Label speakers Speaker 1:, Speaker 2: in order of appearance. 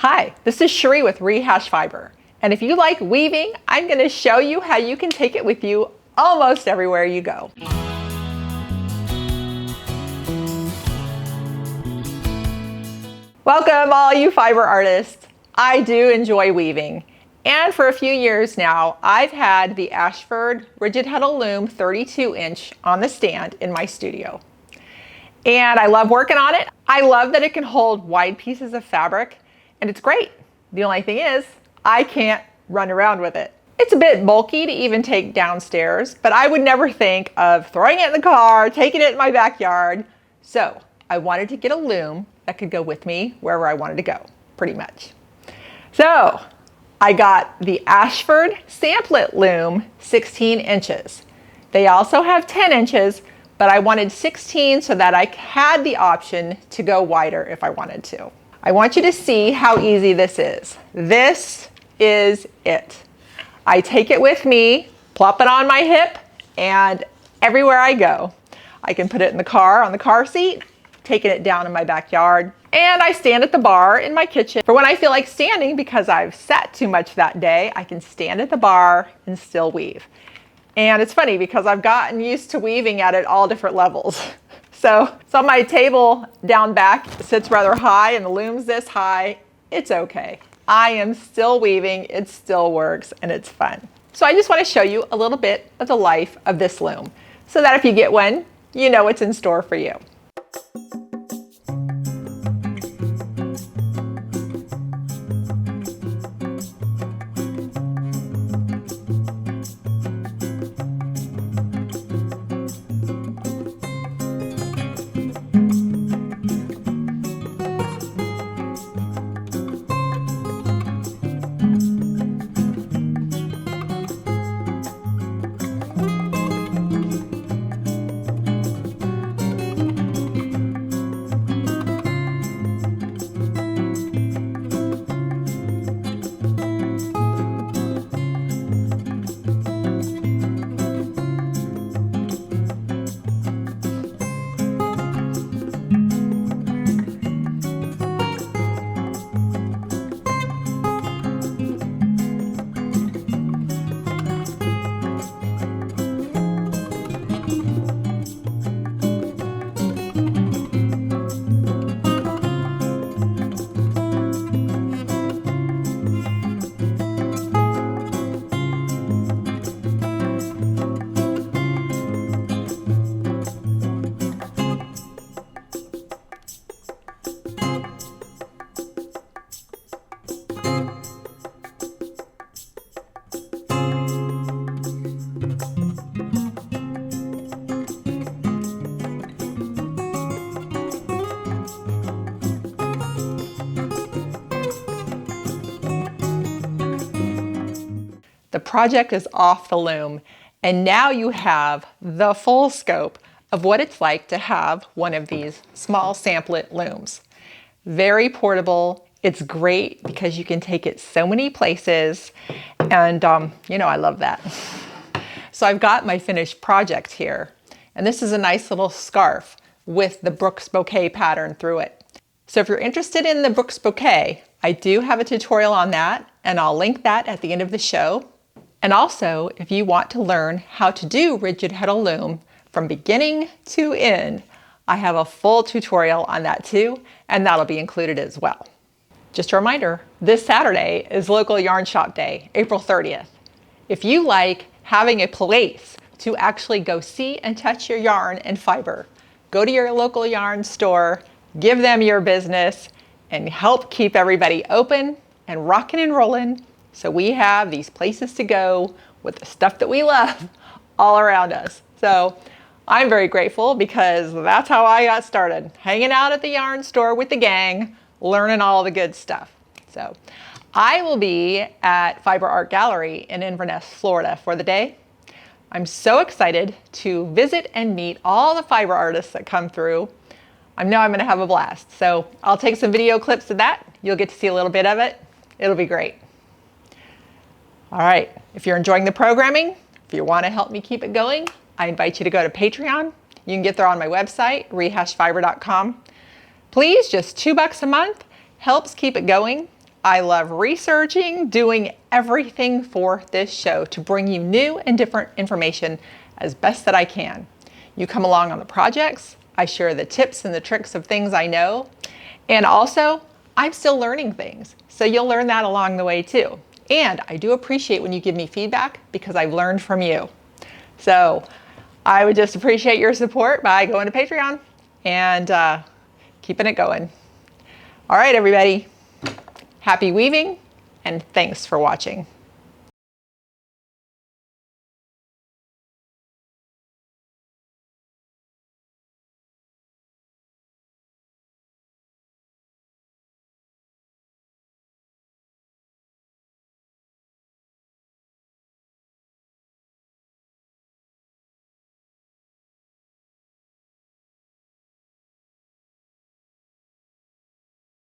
Speaker 1: Hi, this is Cherie with Rehash Fiber. And if you like weaving, I'm going to show you how you can take it with you almost everywhere you go. Welcome all you fiber artists. I do enjoy weaving. And for a few years now, I've had the Ashford Rigid Heddle Loom 32-inch on the stand in my studio. And I love working on it. I love that it can hold wide pieces of fabric, and it's great. The only thing is, I can't run around with it. It's a bit bulky to even take downstairs, but I would never think of throwing it in the car, taking it in my backyard. So I wanted to get a loom that could go with me wherever I wanted to go, pretty much. So I got the Ashford Samplelt Loom 16 inches. They also have 10 inches, but I wanted 16 so that I had the option to go wider if I wanted to. I want you to see how easy this is. This is it. I take it with me, plop it on my hip, and everywhere I go. I can put it in the car, on the car seat, taking it down in my backyard, and I stand at the bar in my kitchen for when I feel like standing because I've sat too much that day. I can stand at the bar and still weave. And it's funny because I've gotten used to weaving at all different levels. So my table down back sits rather high and the loom's this high. It's okay. I am still weaving, it still works, and it's fun. So I just want to show you a little bit of the life of this loom so that if you get one, you know what's in store for you. The project is off the loom, and now you have the full scope of what it's like to have one of these small samplet looms. Very portable. It's great because you can take it so many places, and you know I love that. So I've got my finished project here, and this is a nice little scarf with the Brooks bouquet pattern through it. So if you're interested in the Brooks bouquet, I do have a tutorial on that, and I'll link that at the end of the show. And also, if you want to learn how to do Rigid Heddle Loom from beginning to end, I have a full tutorial on that too, and that'll be included as well. Just a reminder, this Saturday is Local Yarn Shop Day, April 30th. If you like having a place to actually go see and touch your yarn and fiber, go to your local yarn store, give them your business, and help keep everybody open and rocking and rolling. So we have these places to go with the stuff that we love all around us. So I'm very grateful because that's how I got started, hanging out at the yarn store with the gang, learning all the good stuff. So I will be at Fiber Art Gallery in Inverness, Florida for the day. I'm so excited to visit and meet all the fiber artists that come through. I know I'm going to have a blast. So I'll take some video clips of that. You'll get to see a little bit of it. It'll be great. All right, if you're enjoying the programming, if you want to help me keep it going, I invite you to go to Patreon. You can get there on my website, rehashfiber.com. Please, just $2 a month helps keep it going. I love researching, doing everything for this show to bring you new and different information as best that I can. You come along on the projects, I share the tips and the tricks of things I know, and also I'm still learning things, so you'll learn that along the way too. And I do appreciate when you give me feedback because I've learned from you. So I would just appreciate your support by going to Patreon and keeping it going. All right, everybody. Happy weaving, and thanks for watching.